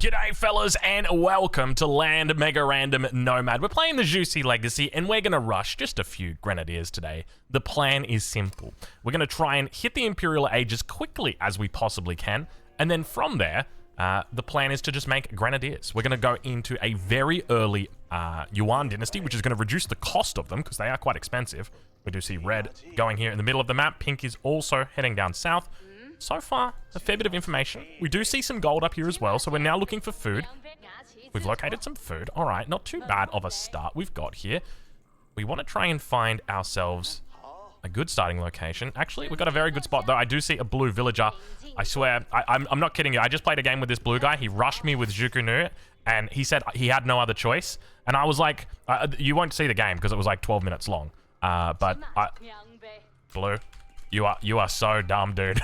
G'day fellas and welcome to Land Mega Random Nomad. We're playing the Juicy Legacy and we're going to rush just a few Grenadiers today. The plan is simple. We're going to try and hit the Imperial age as quickly as we possibly can, and then from there, the plan is to just make Grenadiers. We're going to go into a very early Yuan dynasty, which is going to reduce the cost of them because they are quite expensive. We do see red going here in the middle of the map. Pink is also heading down south. So far, a fair bit of information. We do see some gold up here as well, so we're now looking for food. We've located some food. All right, not too bad of a start we've got here. We want to try and find ourselves a good starting location. Actually, we've got a very good spot, though. I do see a blue villager. I swear, I'm not kidding you. I just played a game with this blue guy. He rushed me with Zhukunu, and he said he had no other choice. And I was like, you won't see the game because it was like 12 minutes long. Blue, you are so dumb, dude.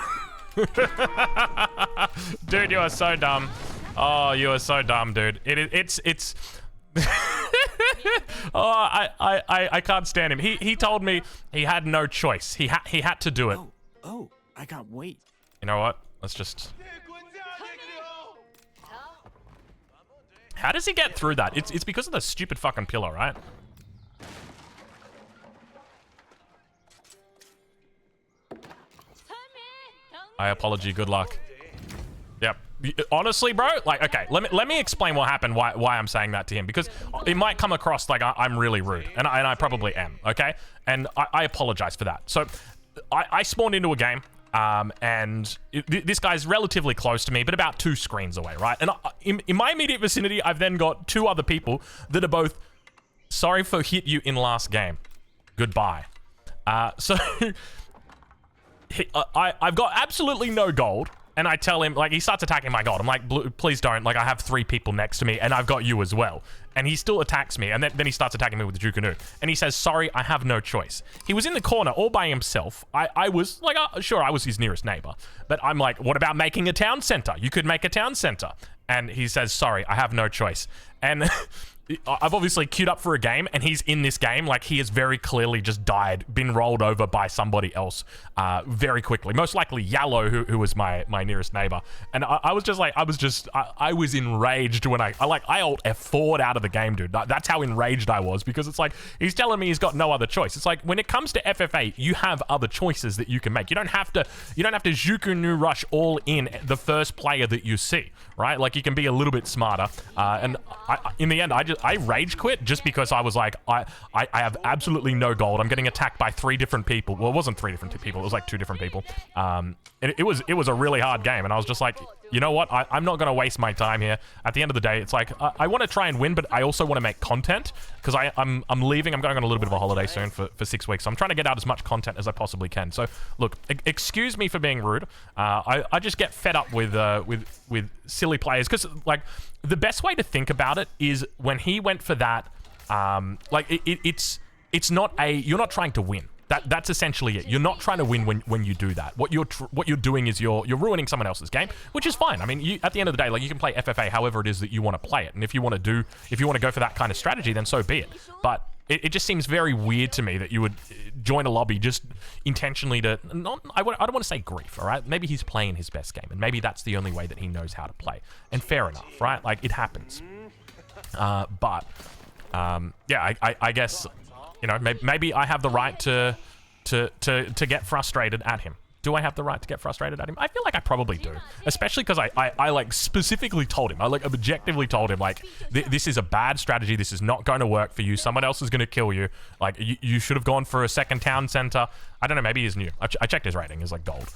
Dude, you are so dumb. Oh, you are so dumb, dude. It's oh, I can't stand him. He told me he had no choice. He had to do it. Oh, I can't wait. You know what? Let's just... How does he get through that? It's because of the stupid fucking pillar, right? I apology, good luck. Yep. Honestly, bro, like, okay, let me explain what happened, why I'm saying that to him, because it might come across like I'm really rude, and I probably am, okay? And I apologize for that. So, I spawned into a game, and this guy's relatively close to me, but about 2 screens away, right? And in my immediate vicinity, I've then got 2 other people that are both, sorry for hit you in last game. Goodbye. So... I've got absolutely no gold, and I tell him, like, he starts attacking my gold. I'm like, please don't, like, I have 3 people next to me, and I've got you as well. And he still attacks me, and then he starts attacking me with the Jukunu. And he says, sorry, I have no choice. He was in the corner all by himself. I was, like, sure, I was his nearest neighbor. But I'm like, what about making a town center? You could make a town center. And he says, sorry, I have no choice. And... I've obviously queued up for a game, and he's in this game. Like, he has very clearly just died, been rolled over by somebody else very quickly. Most likely Yallo, who was my nearest neighbor. And I was just like, I was enraged when I alt F4'd out of the game, dude. That's how enraged I was, because it's like, he's telling me he's got no other choice. It's like, when it comes to FFA, you have other choices that you can make. You don't have to Zhukunu rush all in the first player that you see, right? Like, you can be a little bit smarter. And in the end, I rage quit just because I was like, I have absolutely no gold. I'm getting attacked by 3 different people. Well, it wasn't 3 different people. It was like 2 different people. And it was a really hard game. And I was just like, you know what? I'm not going to waste my time here. At the end of the day, it's like, I want to try and win, but I also want to make content because I'm leaving. I'm going on a little bit of a holiday soon for 6 weeks. So I'm trying to get out as much content as I possibly can. So look, excuse me for being rude. I just get fed up with silly players because, like, the best way to think about it is when he went for that, like, it's not you're not trying to win. That's essentially it. You're not trying to win when you do that. What you're doing is you're ruining someone else's game, which is fine. I mean, at the end of the day, like, you can play FFA however it is that you want to play it, and if you want to go for that kind of strategy, then so be it. But it just seems very weird to me that you would join a lobby just intentionally to I don't want to say grief, all right? Maybe he's playing his best game, and maybe that's the only way that he knows how to play. And fair enough, right? Like, it happens. Yeah, I guess, you know, maybe I have the right to get frustrated at him. Do I have the right to get frustrated at him? I feel like I probably do. Especially because I like specifically told him, I like objectively told him, like, this is a bad strategy. This is not going to work for you. Someone else is going to kill you. Like, you should have gone for a second town center. I don't know, maybe he's new. I checked his rating, is like gold,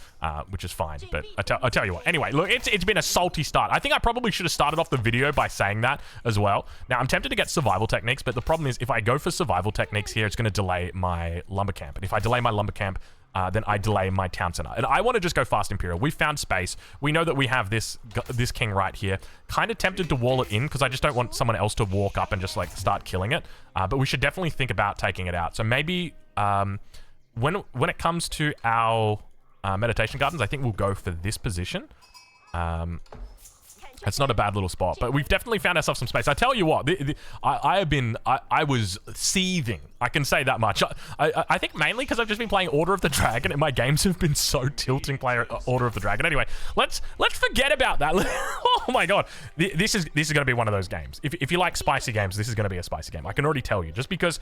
which is fine. But I tell you what. Anyway, look, it's been a salty start. I think I probably should have started off the video by saying that as well. Now, I'm tempted to get survival techniques, but the problem is if I go for survival techniques here, it's going to delay my lumber camp. And if I delay my lumber camp, then I delay my town center. And I want to just go fast Imperial. We found space. We know that we have this king right here. Kind of tempted to wall it in because I just don't want someone else to walk up and just, like, start killing it. But we should definitely think about taking it out. So maybe when it comes to our meditation gardens, I think we'll go for this position. It's not a bad little spot, but we've definitely found ourselves some space. I tell you what, I was seething. I can say that much. I think mainly because I've just been playing Order of the Dragon, and my games have been so tilting playing Order of the Dragon. Anyway, let's forget about that. Oh my god, this is going to be one of those games. If you like spicy games, this is going to be a spicy game. I can already tell you, just because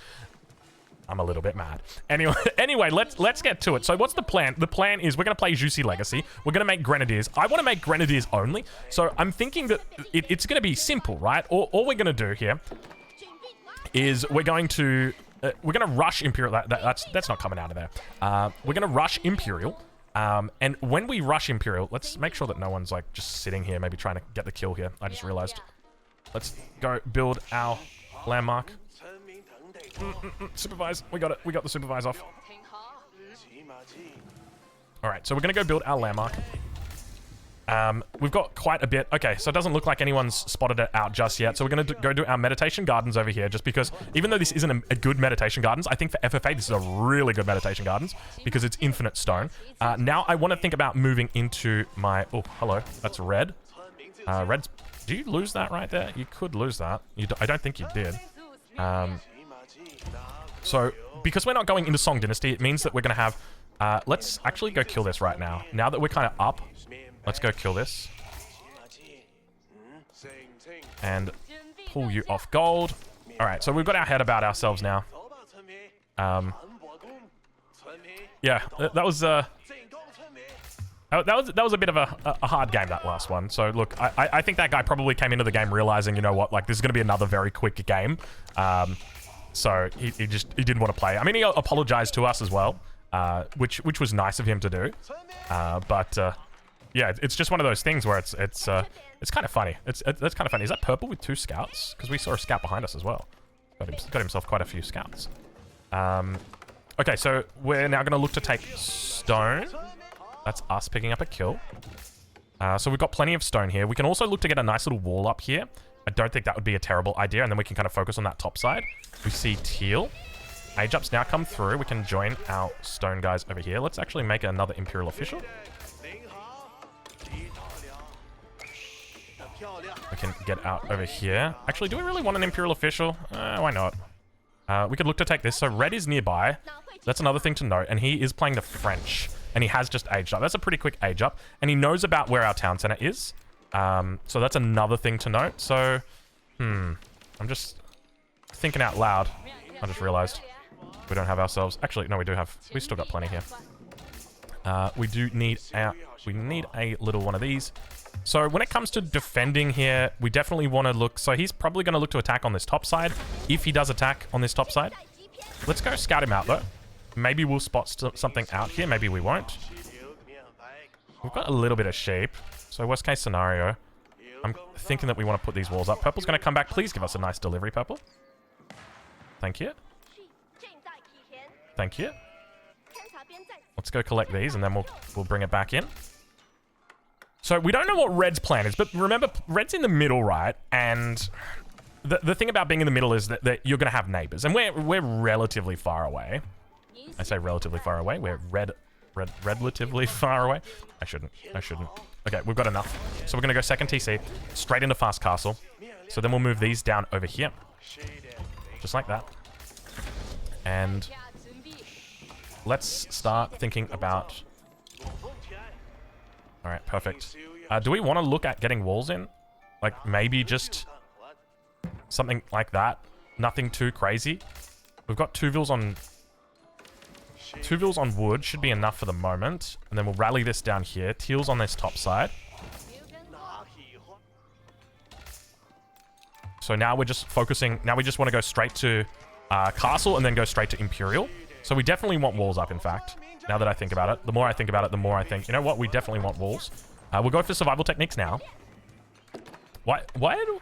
I'm a little bit mad. Anyway, let's get to it. So what's the plan? The plan is we're going to play Juicy Legacy. We're going to make Grenadiers. I want to make Grenadiers only. So I'm thinking that it's going to be simple, right? All we're going to do here is we're going to rush Imperial. That's not coming out of there. We're going to rush Imperial. And when we rush Imperial, let's make sure that no one's like just sitting here, maybe trying to get the kill here. I just realized. Let's go build our landmark. Supervise. We got it. We got the supervise off. Alright, so we're going to go build our landmark. We've got quite a bit. Okay, so it doesn't look like anyone's spotted it out just yet. So we're going to go do our meditation gardens over here, just because even though this isn't a good meditation gardens, I think for FFA this is a really good meditation gardens because it's infinite stone. Now I want to think about moving into my... Oh, hello. That's red. Red's... Do you lose that right there? You could lose that. I don't think you did. So, because we're not going into Song Dynasty, it means that we're going to have... let's actually go kill this right now. Now that we're kind of up, let's go kill this. And pull you off gold. Alright, so we've got our head about ourselves now. Yeah, that was... that was a bit of a hard game, that last one. So, look, I think that guy probably came into the game realizing, you know what, like, this is going to be another very quick game. So he didn't want to play. I mean, he apologized to us as well, which was nice of him to do. Yeah, it's just one of those things where it's kind of funny. That's kind of funny. Is that purple with 2 scouts? Because we saw a scout behind us as well. Got himself quite a few scouts. Okay, so we're now going to look to take stone. That's us picking up a kill. So we've got plenty of stone here. We can also look to get a nice little wall up here. I don't think that would be a terrible idea, and then we can kind of focus on that top side. We see teal. Age up's now come through. We can join our stone guys over here. Let's actually make another Imperial official. We can get out over here. Actually, do we really want an Imperial official? Why not? We could look to take this. So red is nearby. That's another thing to note, and he is playing the French, and he has just aged up. That's a pretty quick age up, and he knows about where our town center is. So that's another thing to note. So, I'm just thinking out loud. I just realized we don't have ourselves... Actually, no, we still got plenty here. We need a little one of these. So when it comes to defending here, we definitely want to look... So he's probably going to look to attack on this top side. If he does attack on this top side. Let's go scout him out, though. Maybe we'll spot something out here. Maybe we won't. We've got a little bit of sheep. So worst case scenario, I'm thinking that we want to put these walls up. Purple's going to come back. Please give us a nice delivery, Purple. Thank you. Thank you. Let's go collect these, and then we'll bring it back in. So we don't know what Red's plan is, but remember, Red's in the middle, right? And the thing about being in the middle is that you're going to have neighbors, and we're relatively far away. I say relatively far away. We're relatively far away. I shouldn't. Okay, we've got enough. So we're going to go second TC, straight into Fast Castle. So then we'll move these down over here. Just like that. And let's start thinking about... Alright, perfect. Do we want to look at getting walls in? Like, maybe just something like that. Nothing too crazy. We've got 2 vills on... 2 vills on wood should be enough for the moment. And then we'll rally this down here. Teal's on this top side. So now we're just focusing... Now we just want to go straight to Castle and then go straight to Imperial. So we definitely want walls up, in fact. Now that I think about it. The more I think about it, the more I think... You know what? We definitely want walls. We'll go for survival techniques now. Why do...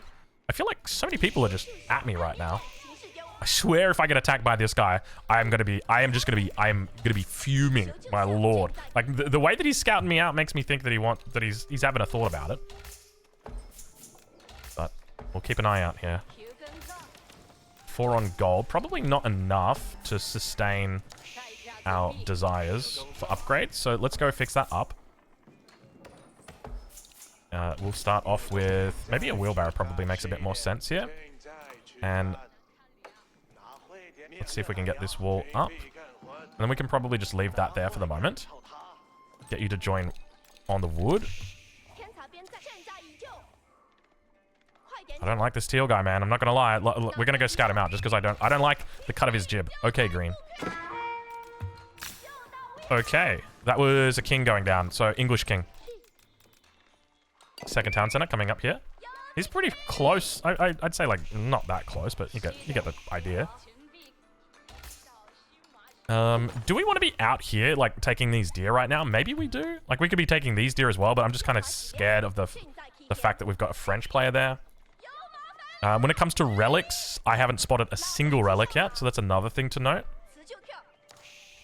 I feel like so many people are just at me right now. I swear if I get attacked by this guy, I am gonna be fuming, my lord. Like the way that he's scouting me out makes me think that he's having a thought about it. But we'll keep an eye out here. 4 on gold, probably not enough to sustain our desires for upgrades. So let's go fix that up. We'll start off with maybe a wheelbarrow probably makes a bit more sense here. And let's see if we can get this wall up. And then we can probably just leave that there for the moment. Get you to join on the wood. I don't like this teal guy, man. I'm not gonna lie. We're gonna go scout him out just because I don't like the cut of his jib. Okay, green. Okay, that was a king going down. So English king. Second town center coming up here. He's pretty close. I'd say like not that close, but you get the idea. Do we want to be out here like taking these deer right now? Maybe we do. Like we could be taking these deer as well, but I'm just kind of scared of the fact that we've got a French player there. When it comes to relics, I haven't spotted a single relic yet, so that's another thing to note.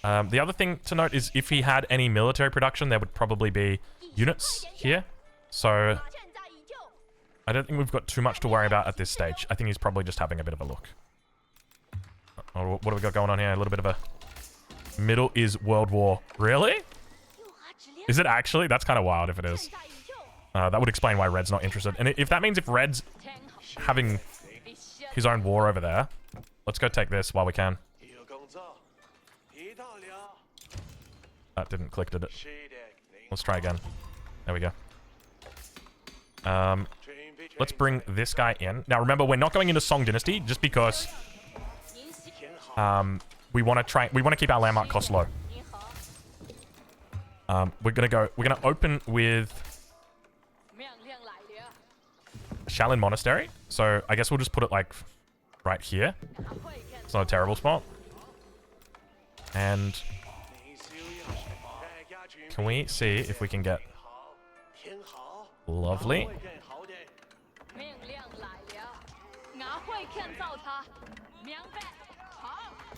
The other thing to note is if he had any military production, there would probably be units here. So I don't think we've got too much to worry about at this stage. I think he's probably just having a bit of a look. Oh, what do we got going on here? A little bit of a... Middle is World War. Really? Is it actually? That's kind of wild if it is. That would explain why Red's not interested. And if that means if Red's having his own war over there, let's go take this while we can. That didn't click, did it? Let's try again. There we go. Let's bring this guy in. Now remember, we're not going into Song Dynasty just because we want to keep our landmark costs low. We're gonna open with Shaolin Monastery. So I guess we'll just put it like right here. It's not a terrible spot. And can we see if we can get... Lovely.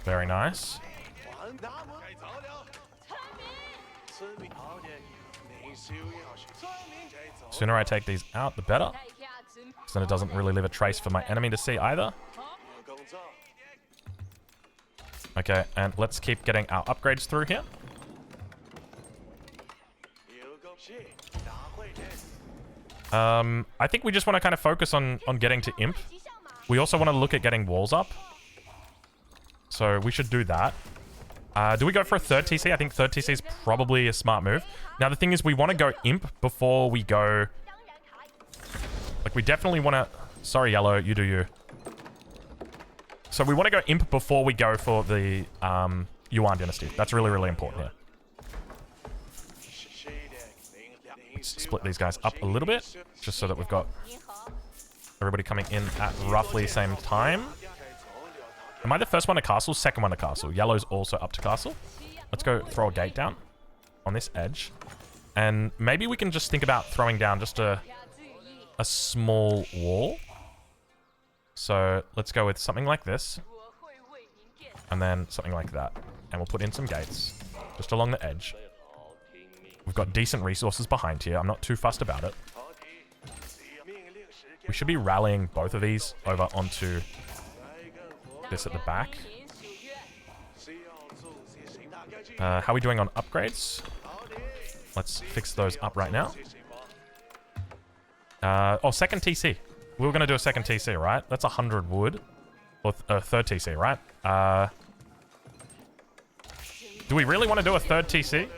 Very nice. Sooner I take these out, the better. Because then it doesn't really leave a trace for my enemy to see either. Okay, and let's keep getting our upgrades through here. I think we just want to kind of focus on getting to Imp. We also want to look at getting walls up. So we should do that. Do we go for a third TC? I think third TC is probably a smart move. Now the thing is we want to go Imp before we go... Like we definitely want to... Sorry, Yellow, you do you. So we want to go Imp before we go for the Yuan Dynasty. That's really, really important here. Let's split these guys up a little bit, just so that we've got everybody coming in at roughly the same time. Am I the first one to castle? Second one to castle. Yellow's also up to castle. Let's go throw a gate down on this edge. And maybe we can just think about throwing down just a small wall. So let's go with something like this. And then something like that. And we'll put in some gates just along the edge. We've got decent resources behind here. I'm not too fussed about it. We should be rallying both of these over onto this at the back. How are we doing on upgrades? Let's fix those up right now. Oh, second TC. We were going to do a second TC, right? That's 100 wood. Or third TC, right? Do we really want to do a third TC?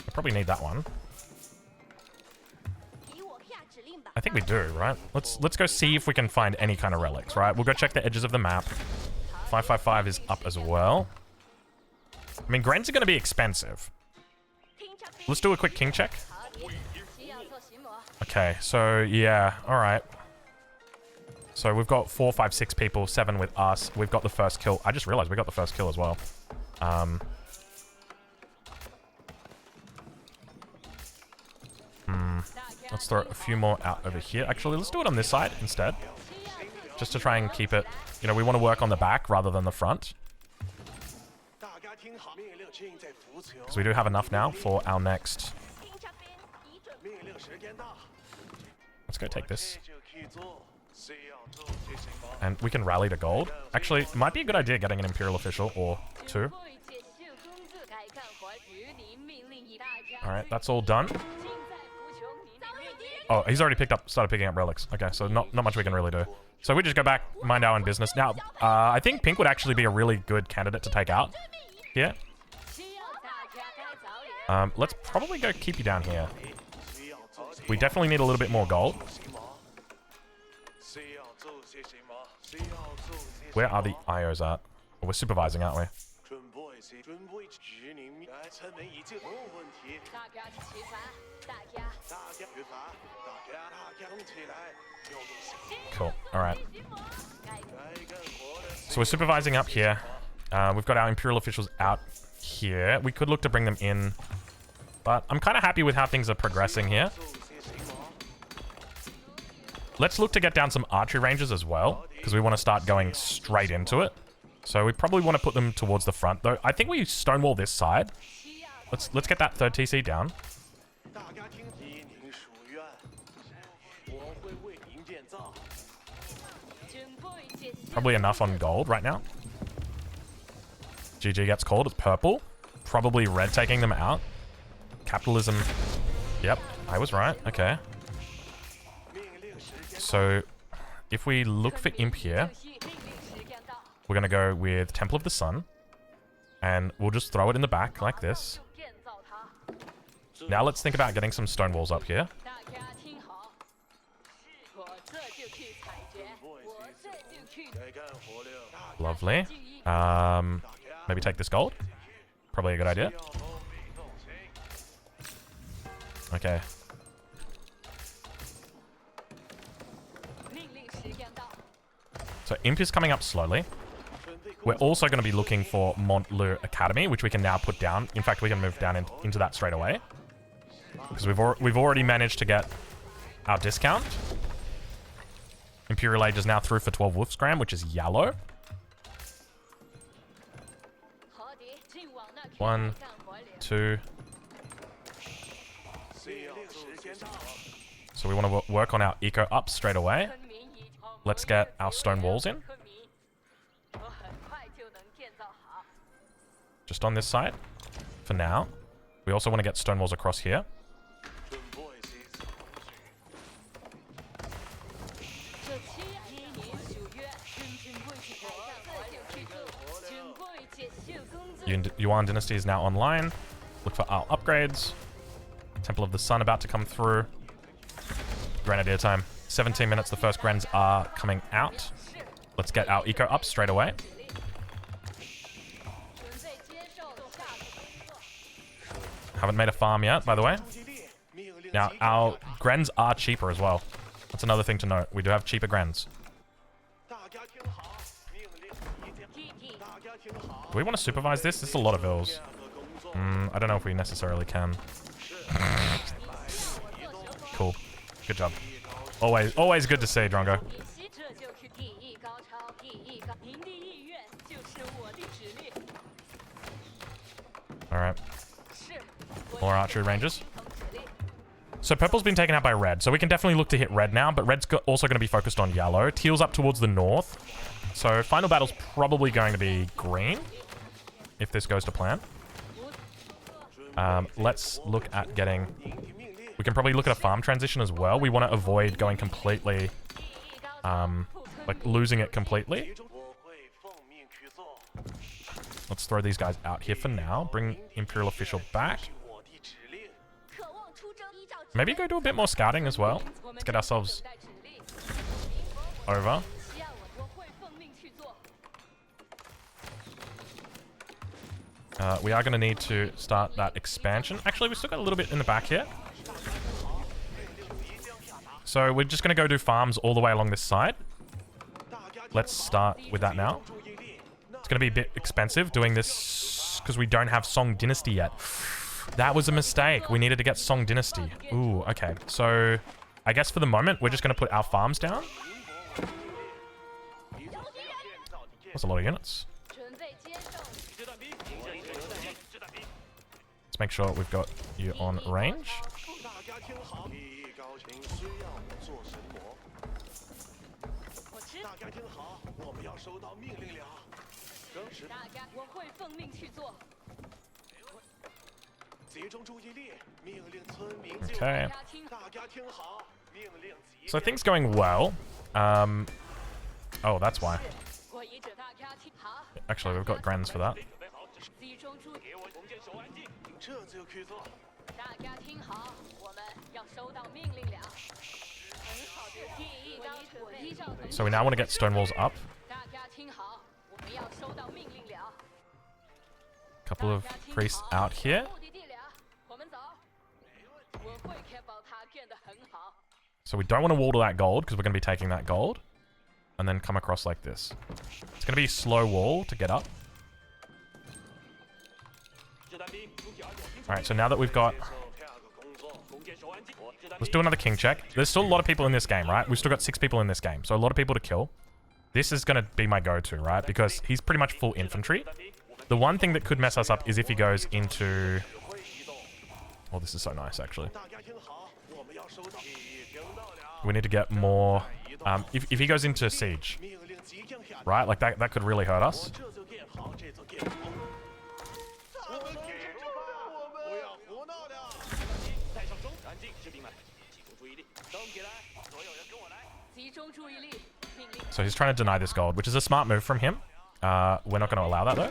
I probably need that one. I think we do, right? Let's go see if we can find any kind of relics, right? We'll go check the edges of the map. 555 is up as well. I mean, Grens are going to be expensive. Let's do a quick king check. Okay, so yeah, all right. So we've got 4, 5, 6 people, 7 with us. We've got the first kill. I just realized we got the first kill as well. Let's throw a few more out over here. Actually, let's do it on this side instead. Just to try and keep it... You know, we want to work on the back rather than the front. Because we do have enough now for our next... Let's go take this. And we can rally to gold. Actually, it might be a good idea getting an Imperial official or 2. Alright, that's all done. Oh, he's already started picking up relics. Okay, so not much we can really do. So we just go back, mind our own business. Now, I think Pink would actually be a really good candidate to take out here. Let's probably go keep you down here. We definitely need a little bit more gold. Where are the IOs at? Well, we're supervising, aren't we? Cool. Alright. So we're supervising up here. We've got our Imperial officials out here. We could look to bring them in. But I'm kind of happy with how things are progressing here. Let's look to get down some archery ranges as well, because we want to start going straight into it. So we probably want to put them towards the front, though. I think we stonewall this side. Let's get that third TC down. Probably enough on gold right now. GG gets called. It's purple. Probably red taking them out. Capitalism. Yep, I was right. Okay. So, if we look for Imp here, we're going to go with Temple of the Sun. And we'll just throw it in the back like this. Now let's think about getting some stone walls up here. Lovely. Maybe take this gold. Probably a good idea. Okay. So Imp is coming up slowly. We're also going to be looking for Montlu Academy, which we can now put down. In fact, we can move down into that straight away. Because we've already managed to get our discount. Imperial Age is now through for 12 Wolfsgram, which is yellow. 1, 2. So we want to work on our eco up straight away. Let's get our stone walls in. Just on this side for now. We also want to get stone walls across here. Yuan Dynasty is now online. Look for our upgrades. Temple of the Sun about to come through. Grenadier time. 17 minutes, the first Grens are coming out. Let's get our eco up straight away. Haven't made a farm yet, by the way. Now, our Grens are cheaper as well. That's another thing to note. We do have cheaper Grens. Do we want to supervise this? This is a lot of ills. I don't know if we necessarily can. Cool. Good job. Always good to see, Drongo. Alright. More archery ranges. So purple's been taken out by red, so we can definitely look to hit red now, but red's also going to be focused on yellow. Teal's up towards the north. So final battle's probably going to be green, if this goes to plan. Let's look at getting... We can probably look at a farm transition as well. We want to avoid going completely... like, losing it completely. Let's throw these guys out here for now. Bring Imperial Official back. Maybe go do a bit more scouting as well. Let's get ourselves over. We are going to need to start that expansion. Actually, we still got a little bit in the back here. So we're just going to go do farms all the way along this side. Let's start with that now. It's going to be a bit expensive doing this because we don't have Song Dynasty yet. That was a mistake. We needed to get Song Dynasty. Ooh, okay. So I guess for the moment, we're just going to put our farms down. That's a lot of units. Let's make sure we've got you on range. Okay. So things going well. Oh, that's why. Actually, we've got Grens for that. So we now want to get stone walls up. Couple of priests out here. So we don't want to wall to that gold because we're going to be taking that gold. And then come across like this. It's going to be a slow wall to get up. Alright, so now that we've got... Let's do another king check. There's still a lot of people in this game, right? We've still got 6 people in this game. So a lot of people to kill. This is going to be my go-to, right? Because he's pretty much full infantry. The one thing that could mess us up is if he goes into... Oh, this is so nice, actually. We need to get more... if he goes into siege, right? Like, that could really hurt us. So he's trying to deny this gold, which is a smart move from him. We're not going to allow that, though.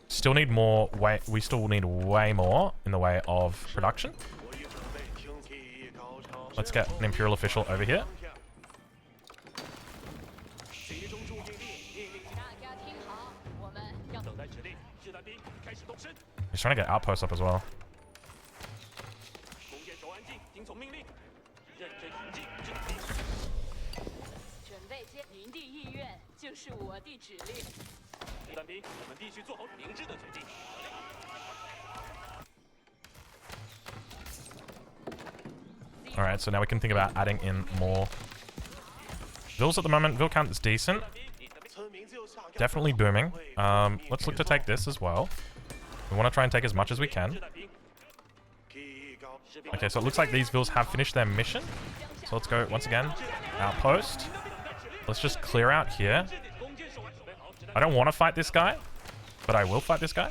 Still need more... We still need way more in the way of production. Let's get an Imperial official over here. He's trying to get outposts up as well. Alright, so now we can think about adding in more vills at the moment. Vill count is decent. Definitely booming. Let's look to take this as well. We want to try and take as much as we can. Okay, so it looks like these vills have finished their mission. So let's go once again. Outpost. Let's just clear out here. I don't want to fight this guy, but I will fight this guy.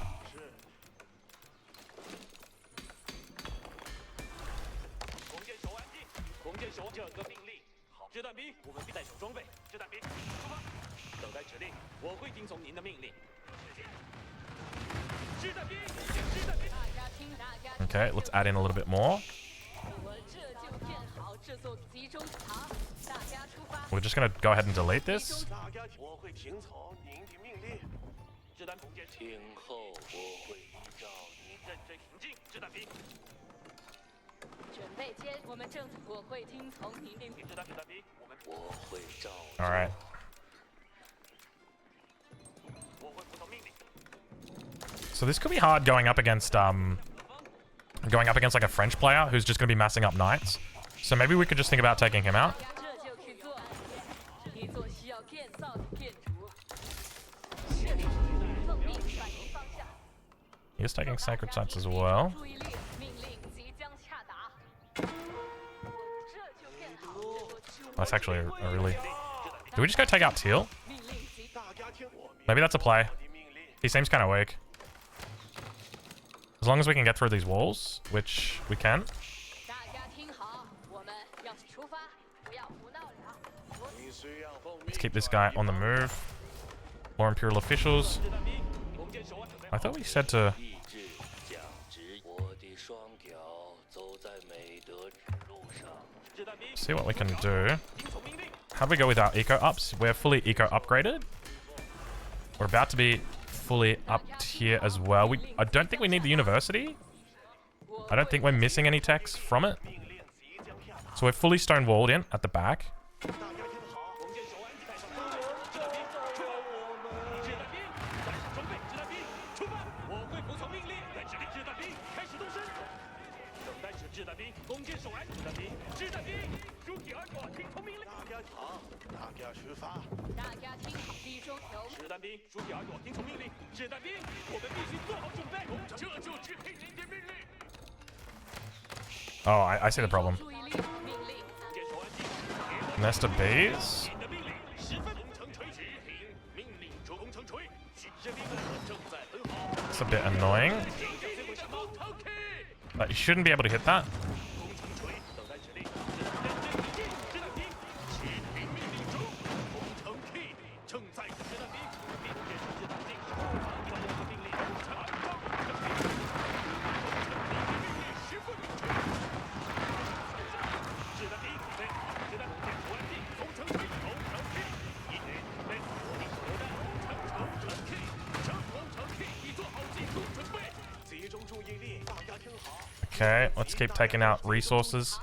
Okay, let's add in a little bit more. We're just going to go ahead and delete this. Alright. So this could be hard going up against like a French player who's just going to be massing up knights. So maybe we could just think about taking him out. He is taking sacred sites as well. That's actually a really... Do we just go take out Teal? Maybe that's a play. He seems kind of weak. As long as we can get through these walls, which we can. Let's keep this guy on the move. More Imperial officials. I thought we said to... See what we can do. How do we go with our eco ups? We're fully eco upgraded. We're about to be fully up here as well. I don't think we need the university. I don't think we're missing any techs from it. So we're fully stone walled in at the back. Oh, I see the problem. Nest of bees. It's a bit annoying. But you shouldn't be able to hit that. Okay, let's keep taking out resources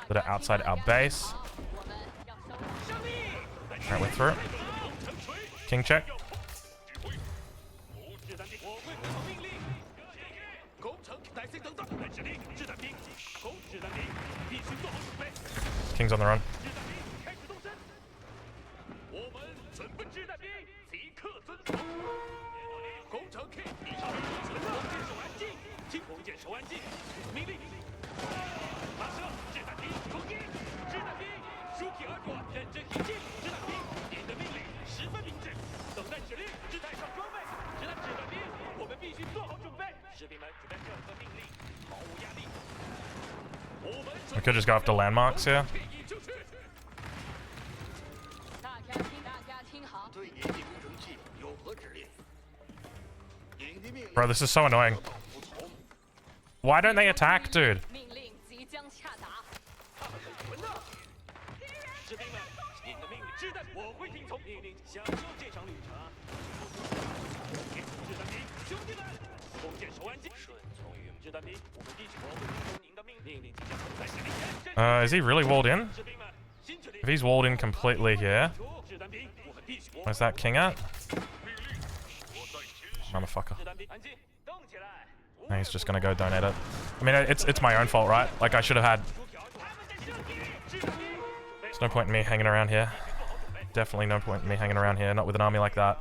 that are outside our base. Alright, we're through. King check. King's on the run. We could just go after landmarks here. Bro, this is so annoying. Why don't they attack, dude? Is he really walled in? If he's walled in completely here, where's that king at? Motherfucker. No, he's just gonna go donate it. I mean, it's my own fault, right? Like, I should have had... There's no point in me hanging around here. Definitely no point in me hanging around here, not with an army like that.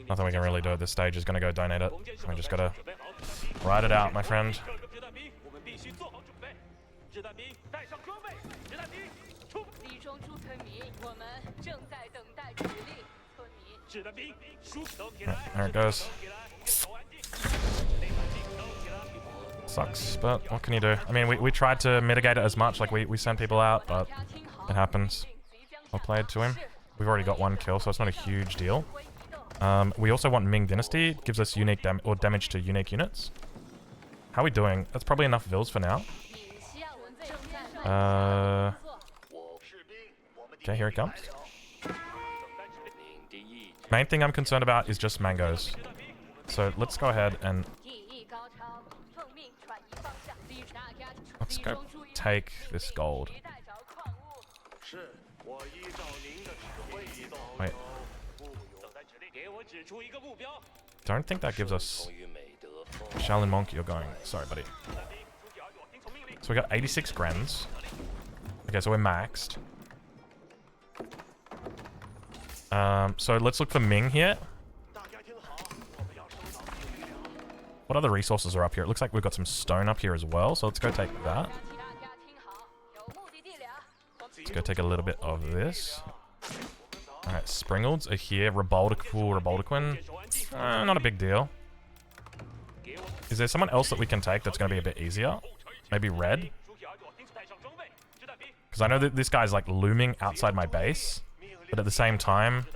Nothing we can really do at this stage is gonna go donate it. We just gotta ride it out, my friend. There it goes. Sucks, but what can you do? I mean, we tried to mitigate it as much, like we sent people out, but it happens. Well played to him. We've already got one kill, so it's not a huge deal. We also want Ming Dynasty. It gives us unique damage to unique units. How are we doing? That's probably enough vills for now. Okay, here it comes. Main thing I'm concerned about is just mangoes. So let's go ahead and... Let's go take this gold. Wait. Don't think that gives us... Shaolin Monk, you're going. Sorry, buddy. So we got 86 grens. Okay, so we're maxed. So let's look for Ming here. What other resources are up here? It looks like we've got some stone up here as well, so let's go take that. Let's go take a little bit of this. Alright, Springalds are here. Reboldiquin. Not a big deal. Is there someone else that we can take that's going to be a bit easier? Maybe Red? Because I know that this guy's like looming outside my base. But at the same time...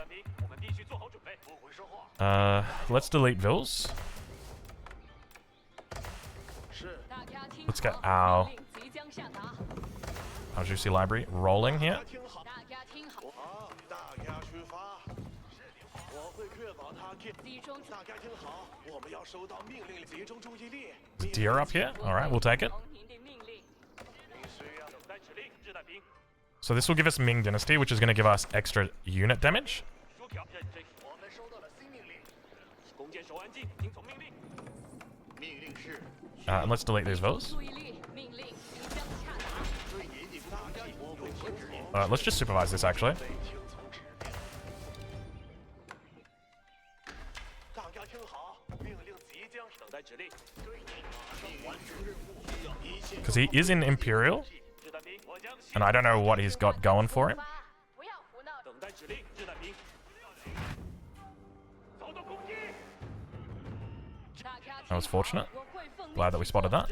let's delete vills. Let's get our juicy library rolling here. There's deer up here. Alright, we'll take it. So this will give us Ming Dynasty, which is going to give us extra unit damage. And let's delete these villas. Let's just supervise this, actually. Because he is in Imperial. And I don't know what he's got going for him. That was fortunate. Glad that we spotted that.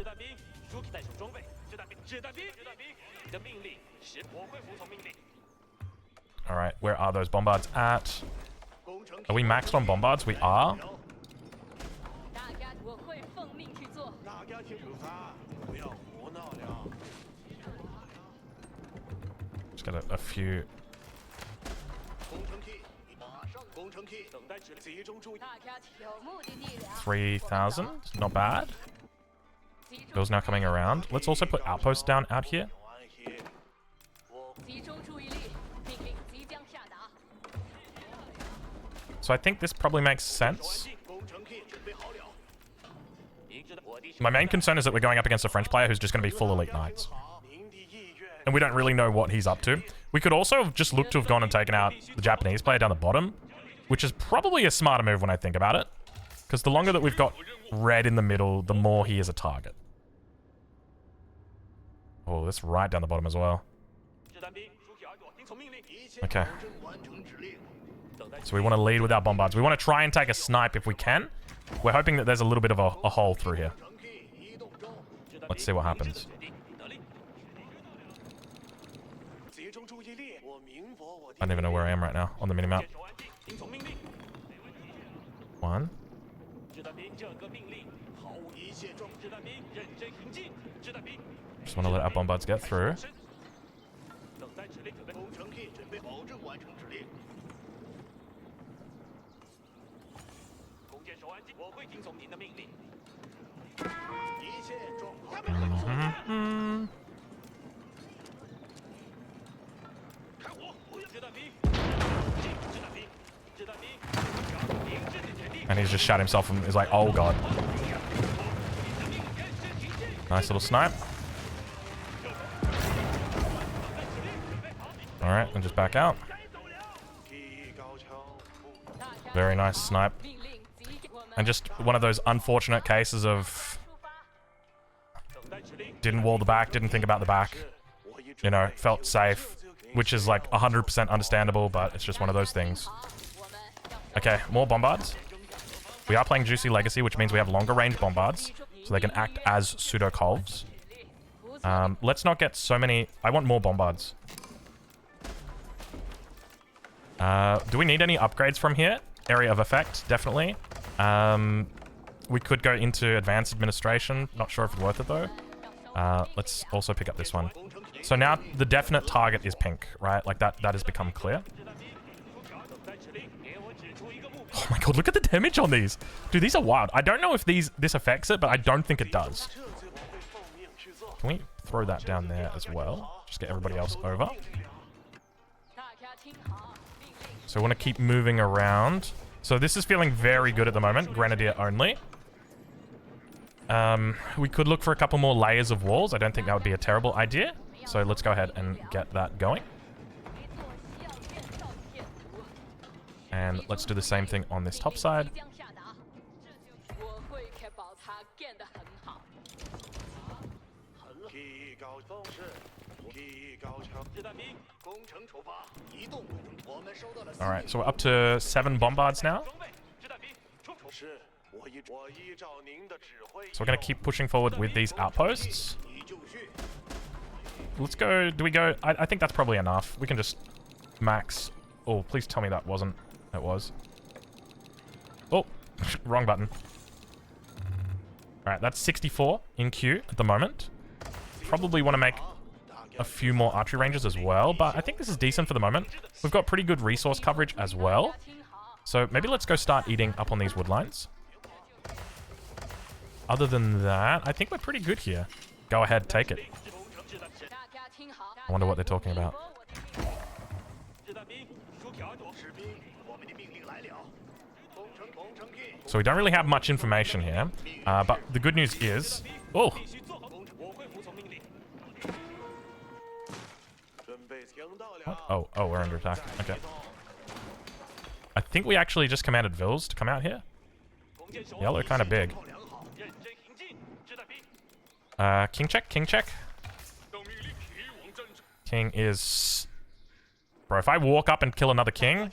Alright, where are those bombards at? Are we maxed on bombards? We are. Just got a few. 3,000, not bad. Bill's now coming around. Let's also put outposts down out here. So I think this probably makes sense. My main concern is that we're going up against a French player who's just going to be full elite knights. And we don't really know what he's up to. We could also have just looked to have gone and taken out the Japanese player down the bottom, which is probably a smarter move when I think about it. Because the longer that we've got red in the middle, the more he is a target. Oh, that's right down the bottom as well. Okay. So we want to lead with our bombards. We want to try and take a snipe if we can. We're hoping that there's a little bit of a hole through here. Let's see what happens. I don't even know where I am right now on the minimap. 1. Just want to let our bombards get through. And he's just shot himself and is like, oh god. Nice little snipe. Alright, and just back out. Very nice snipe. And just one of those unfortunate cases of... Didn't wall the back, didn't think about the back. You know, felt safe. Which is like 100% understandable, but it's just one of those things. Okay, more bombards. We are playing Juicy Legacy, which means we have longer range bombards. So they can act as pseudo-colves. Let's not get so many... I want more bombards. Do we need any upgrades from here? Area of effect, definitely. We could go into advanced administration. Not sure if it's worth it, though. Let's also pick up this one. So now the definite target is pink, right? Like that has become clear. Oh my god, look at the damage on these. Dude, these are wild. I don't know if this affects it, but I don't think it does. Can we throw that down there as well? Just get everybody else over. So I want to keep moving around. So this is feeling very good at the moment. Grenadier only. We could look for a couple more layers of walls. I don't think that would be a terrible idea. So let's go ahead and get that going. And let's do the same thing on this top side. Alright, so we're up to 7 bombards now. So we're going to keep pushing forward with these outposts. Let's go... Do we go... I think that's probably enough. We can just max... Oh, please tell me that wasn't... It was. Oh, wrong button. Alright, that's 64 in queue at the moment. Probably want to make a few more archery ranges as well, but I think this is decent for the moment. We've got pretty good resource coverage as well. So maybe let's go start eating up on these wood lines. Other than that, I think we're pretty good here. Go ahead, take it. I wonder what they're talking about. So we don't really have much information here, but the good news is... Oh! What? Oh, we're under attack. Okay. I think we actually just commanded Vils to come out here. Yeah, they're kind of big. King check, king check. King is... Bro, if I walk up and kill another king,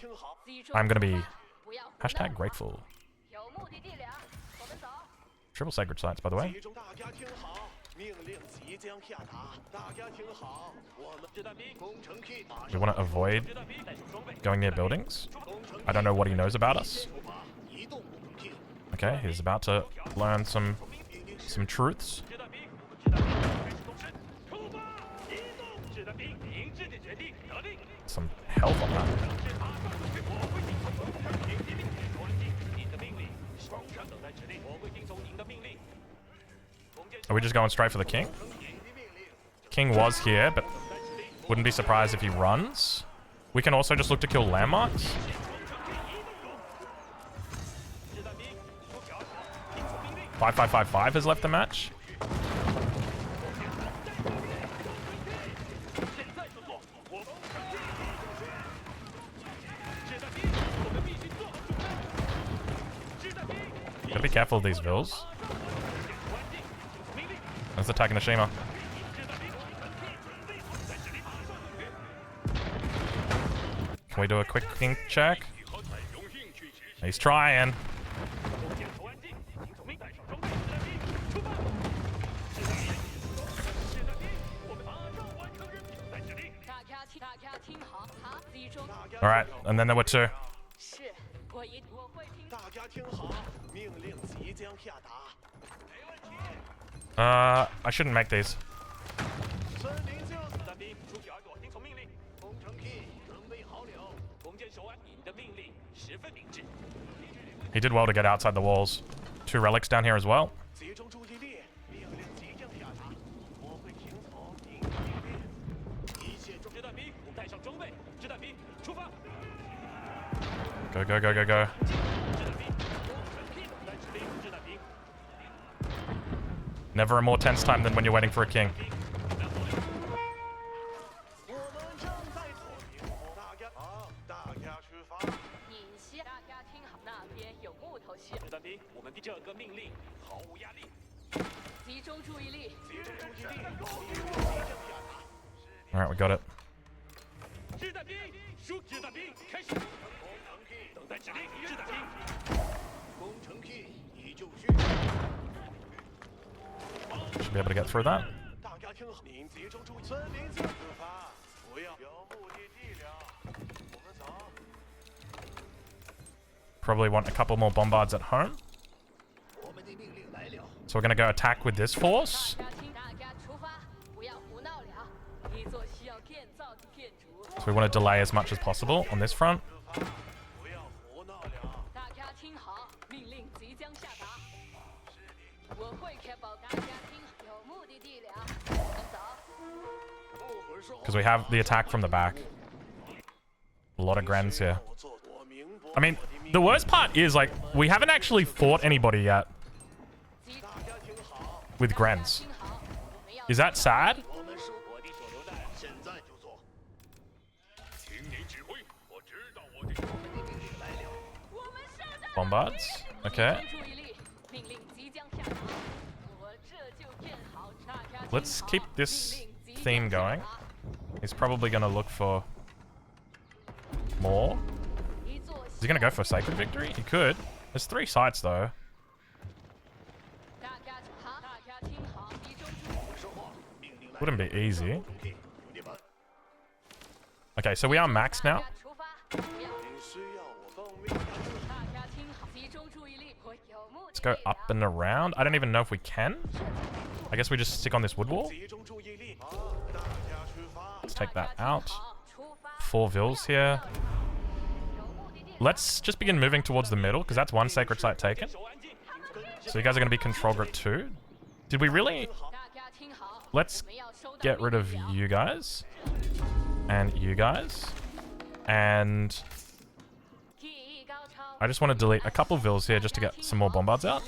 I'm gonna be... #grateful. Triple sacred sites, by the way. We want to avoid going near buildings. I don't know what he knows about us. Okay, he's about to learn some truths. Some health on that. Are we just going straight for the king? King was here, but wouldn't be surprised if he runs. We can also just look to kill landmarks. 5555 has left the match. Gotta be careful of these vills. Let's attack Nishima. Can we do a quick king check? He's trying. Alright, and then there were two. I shouldn't make these. He did well to get outside the walls. Two relics down here as well. Go, go, go, go, go. Never a more tense time than when you're waiting for a king. Alright, we got it. Should be able to get through that. Probably want a couple more bombards at home. So we're going to go attack with this force. So we want to delay as much as possible on this front. Because we have the attack from the back. A lot of Grens here. I mean, the worst part is, like, we haven't actually fought anybody yet with Grens. Is that sad? Bombards. Okay. Let's keep this theme going. He's probably going to look for more. Is he going to go for a sacred victory? He could. There's 3 sites, though. Wouldn't be easy. Okay, so we are maxed now. Let's go up and around. I don't even know if we can. I guess we just stick on this wood wall. Let's take that out. 4 vills here. Let's just begin moving towards the middle, because that's 1 sacred site taken. So you guys are going to be control group 2. Did we really... Let's get rid of you guys. And you guys. And... I just want to delete a couple vills here just to get some more bombards out.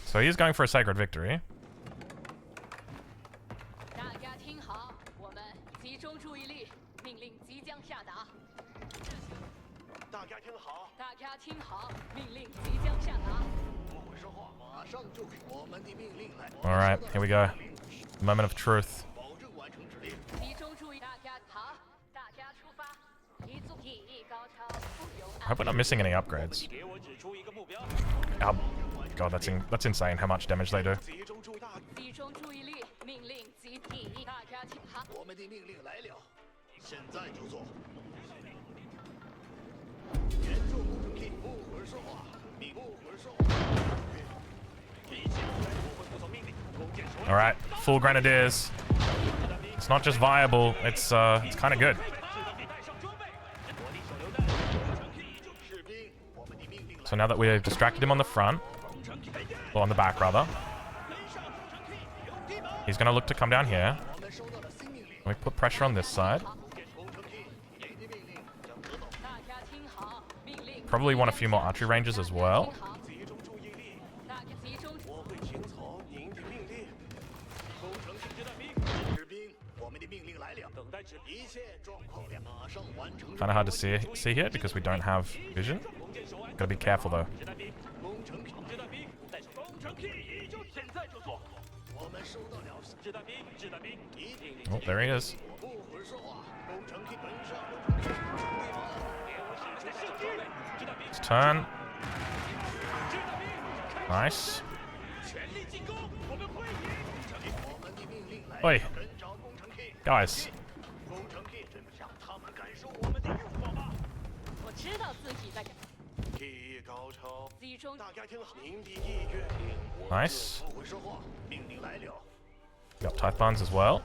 So he's going for a sacred victory. Alright, here we go. Moment of truth. I hope we're not missing any upgrades. Oh, God, that's insane how much damage they do. All right, full Grenadiers. It's not just viable, it's kind of good. So now that we've distracted him on the front, or on the back rather, he's going to look to come down here. We put pressure on this side. Probably want a few more archery ranges as well. Kind of hard to see here because we don't have vision. Gotta be careful though. Oh, there he is. Let's turn. Nice. Oi. Guys. Nice. Got Tithe Bonds as well.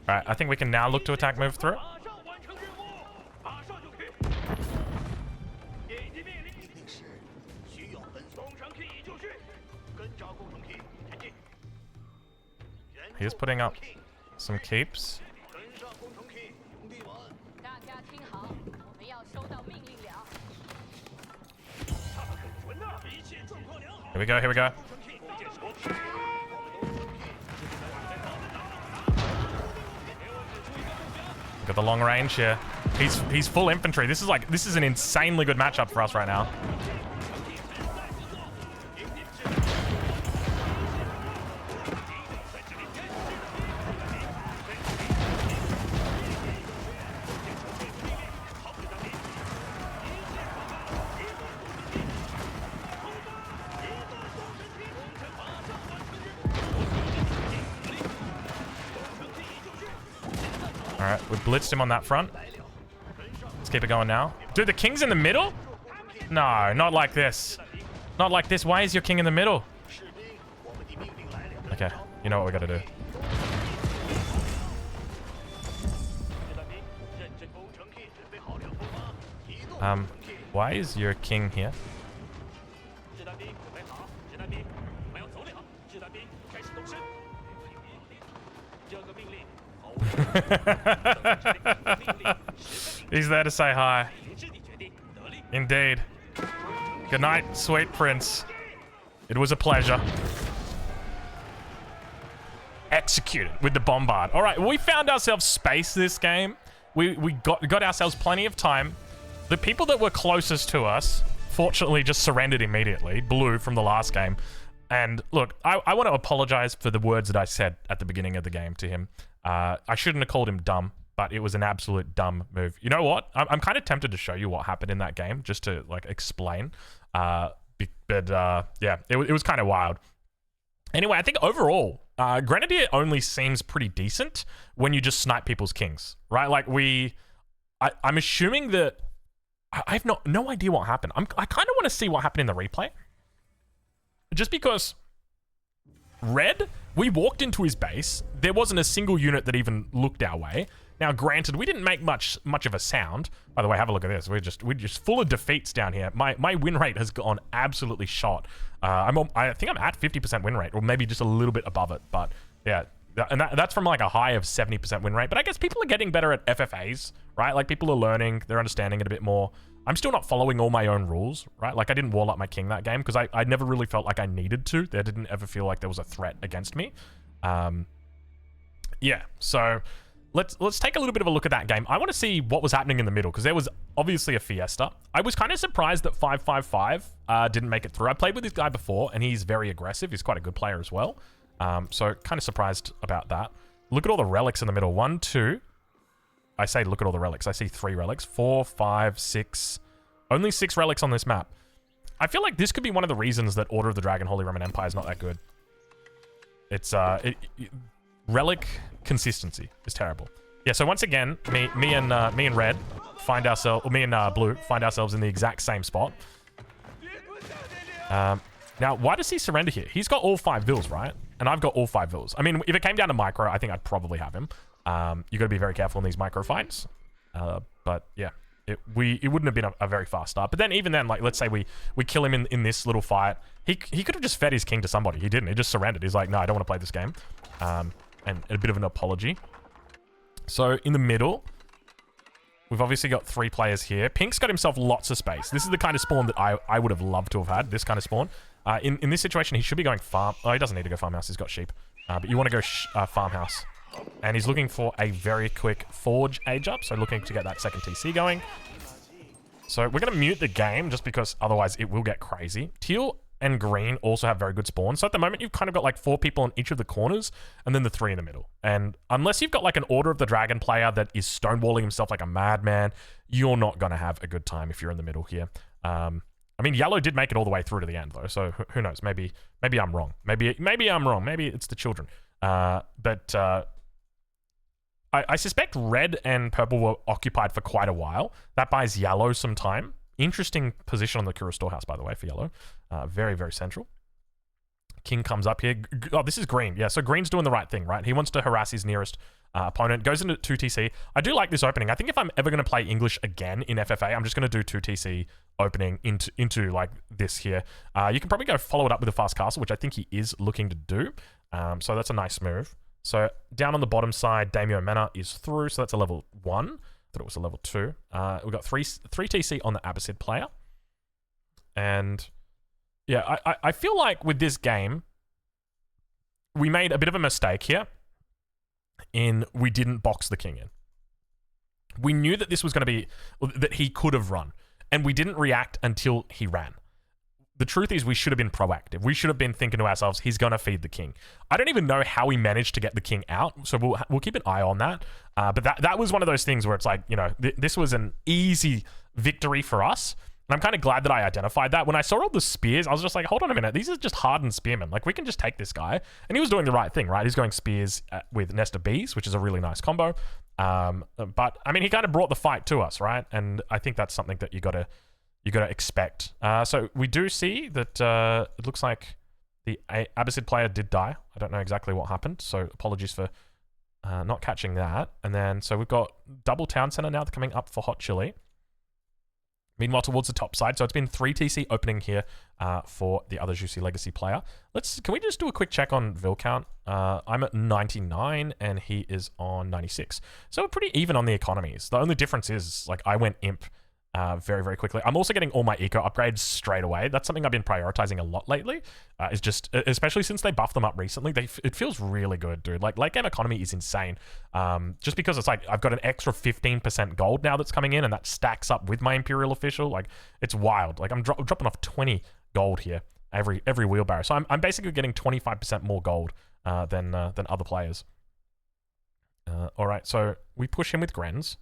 Alright, I think we can now look to attack move through. He's putting up some keeps. Here we go, here we go. Got the long range here. He's full infantry. This is an insanely good matchup for us right now. Alright, we blitzed him on that front. Let's keep it going now. Dude, the king's in the middle? No, not like this. Not like this. Why is your king in the middle? Okay, you know what we gotta do. Why is your king here? He's there to say hi. Indeed. Good night, sweet prince. It was a pleasure. Executed with the bombard. All right, we found ourselves space this game. We got ourselves plenty of time. The people that were closest to us, fortunately, just surrendered immediately. Blue from the last game. And look, I want to apologize for the words that I said at the beginning of the game to him. I shouldn't have called him dumb, but it was an absolute dumb move. You know what? I'm kind of tempted to show you what happened in that game, just to like explain. Yeah, it was kind of wild. Anyway, I think overall, Grenadier only seems pretty decent when you just snipe people's kings, right? Like I'm assuming that I have no idea what happened. I kind of want to see what happened in the replay, just because Red, we walked into his base. There wasn't a single unit that even looked our way. Now, granted, we didn't make much of a sound. By the way, have a look at this. We're just full of defeats down here. My win rate has gone absolutely shot. I think I'm at 50% win rate, or maybe just a little bit above it. But yeah, and that's from like a high of 70% win rate. But I guess people are getting better at FFAs, right? Like people are learning, they're understanding it a bit more. I'm still not following all my own rules, right? Like I didn't wall up my king that game because I never really felt like I needed to. There didn't ever feel like there was a threat against me. Yeah, so let's take a little bit of a look at that game. I want to see what was happening in the middle because there was obviously a fiesta. I was kind of surprised that 555 didn't make it through. I played with this guy before and he's very aggressive. He's quite a good player as well. So kind of surprised about that. Look at all the relics in the middle. 1, 2. I say look at all the relics. I see 3 relics. 4, 5, 6. Only 6 relics on this map. I feel like this could be one of the reasons that Order of the Dragon Holy Roman Empire is not that good. It's relic consistency is terrible. Yeah, so once again, me and red find ourselves, or me and blue find ourselves in the exact same spot. Now, why does he surrender here? He's got all 5 vills, right? And I've got all 5 vills. I mean, if it came down to micro, I think I'd probably have him. You got to be very careful in these micro fights. But yeah, it wouldn't have been a very fast start. But then even then, like, let's say we kill him in this little fight. He could have just fed his king to somebody. He didn't. He just surrendered. He's like, no, I don't want to play this game. And a bit of an apology. So in the middle, we've obviously got 3 players here. Pink's got himself lots of space. This is the kind of spawn that I would have loved to have had, this kind of spawn. In this situation, he should be going farm. Oh, he doesn't need to go farmhouse. He's got sheep. But you want to go farmhouse. And he's looking for a very quick forge age up. So looking to get that second TC going. So we're going to mute the game just because otherwise it will get crazy. Teal and green also have very good spawns. So at the moment, you've kind of got like 4 people on each of the corners and then the 3 in the middle. And unless you've got like an Order of the Dragon player that is stonewalling himself like a madman, you're not going to have a good time if you're in the middle here. I mean, yellow did make it all the way through to the end though. So who knows? Maybe I'm wrong. Maybe I'm wrong. Maybe it's the children. I suspect red and purple were occupied for quite a while. That buys yellow some time. Interesting position on the Kura storehouse, by the way, for yellow. Very, very central. King comes up here. Oh, this is green. Yeah, so green's doing the right thing, right? He wants to harass his nearest opponent. Goes into 2TC. I do like this opening. I think if I'm ever going to play English again in FFA, I'm just going to do 2TC opening into like this here. You can probably go follow it up with a fast castle, which I think he is looking to do. So that's a nice move. So down on the bottom side, Daimyo Mena is through. So that's a level 1. Thought it was a level 2. We've got 3 TC on the Abbasid player. And yeah, I feel like with this game, we made a bit of a mistake here in we didn't box the king in. We knew that this was going to be, that he could have run. And we didn't react until he ran. The truth is we should have been proactive. We should have been thinking to ourselves, he's going to feed the king. I don't even know how we managed to get the king out, so we'll keep an eye on that. But that was one of those things where it's like, you know, this was an easy victory for us. And I'm kind of glad that I identified that. When I saw all the spears, I was just like, hold on a minute. These are just hardened spearmen. Like, we can just take this guy. And he was doing the right thing, right? He's going spears with Nest of Bees, which is a really nice combo. But, I mean, he kind of brought the fight to us, right? And I think that's something that you got to expect. So we do see that it looks like the Abbasid player did die. I don't know exactly what happened, so apologies for not catching that. And then, so we've got double town center now coming up for Hot Chili. Meanwhile, towards the top side, so it's been 3 TC opening here for the other Juicy Legacy player. Can we just do a quick check on Vil count? I'm at 99 and he is on 96. So we're pretty even on the economies. The only difference is, like, I went imp very, very quickly. I'm also getting all my eco upgrades straight away. That's something I've been prioritizing a lot lately. Is just, especially since they buffed them up recently, it feels really good, dude. Like, late game economy is insane. Just because it's like, I've got an extra 15% gold now that's coming in, and that stacks up with my Imperial official. Like, it's wild. Like, I'm dropping off 20 gold here every wheelbarrow. So I'm basically getting 25% more gold than other players. All right, so we push him with Grens.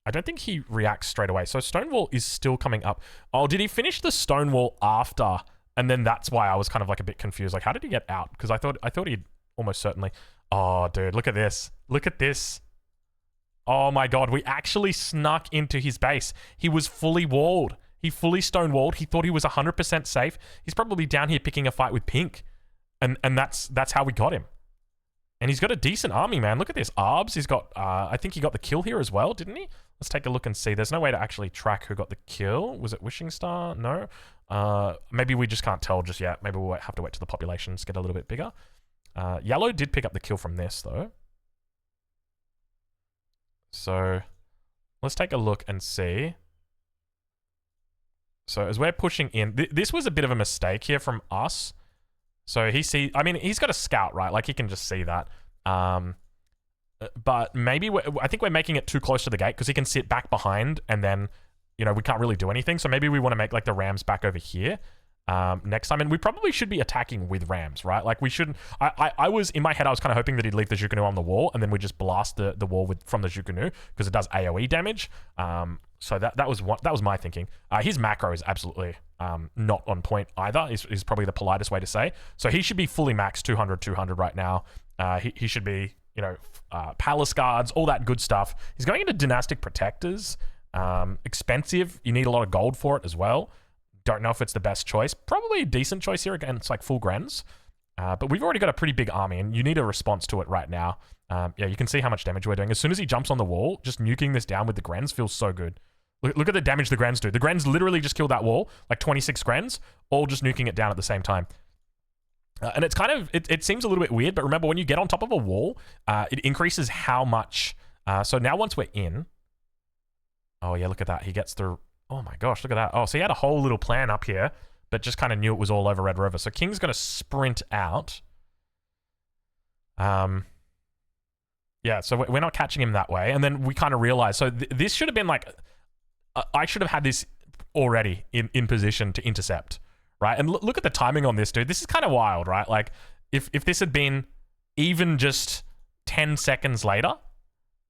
I don't think he reacts straight away. So Stonewall is still coming up. Oh, did he finish the Stonewall after? And then that's why I was kind of like a bit confused. Like, how did he get out? Because I thought he'd almost certainly. Oh, dude, look at this. Look at this. Oh my God, we actually snuck into his base. He was fully walled. He fully stonewalled. He thought he was 100% safe. He's probably down here picking a fight with Pink. And that's how we got him. And he's got a decent army, man. Look at this. Arbs, he's got, I think he got the kill here as well, didn't he? Let's take a look and see. There's no way to actually track who got the kill. Was it Wishing Star? No. Maybe we just can't tell just yet. Maybe we'll have to wait till the populations get a little bit bigger. Yellow did pick up the kill from this, though. So let's take a look and see. So as we're pushing in, this was a bit of a mistake here from us. So I mean, he's got a scout, right? Like, he can just see that. But maybe, I think we're making it too close to the gate because he can sit back behind and then, you know, we can't really do anything. So maybe we want to make, like, the Rams back over here. next time. And we probably should be attacking with rams, right? Like we shouldn't... I was, in my head, I was kind of hoping that he'd leave the Jukunu on the wall and then we just blast the wall from the Jukunu because it does AoE damage. So that was my thinking. His macro is absolutely not on point either, is probably the politest way to say. So he should be fully maxed 200 right now. He should be, you know, palace guards, all that good stuff. He's going into dynastic protectors. Expensive. You need a lot of gold for it as well. Don't know if it's the best choice. Probably a decent choice here. Again, it's like full Grens. But we've already got a pretty big army, and you need a response to it right now. Yeah, you can see how much damage we're doing. As soon as he jumps on the wall, just nuking this down with the Grens feels so good. Look at the damage the Grens do. The Grens literally just killed that wall, like 26 Grens, all just nuking it down at the same time. And it's kind of, it seems a little bit weird, but remember, when you get on top of a wall, it increases how much. So now once we're in, oh yeah, look at that. He gets through. Oh my gosh, look at that. Oh, so he had a whole little plan up here, but just kind of knew it was all over Red River. So King's going to sprint out. Yeah, so we're not catching him that way. And then we kind of realized, so this should have been like, I should have had this already in position to intercept, right? And look at the timing on this, dude. This is kind of wild, right? Like, if this had been even just 10 seconds later,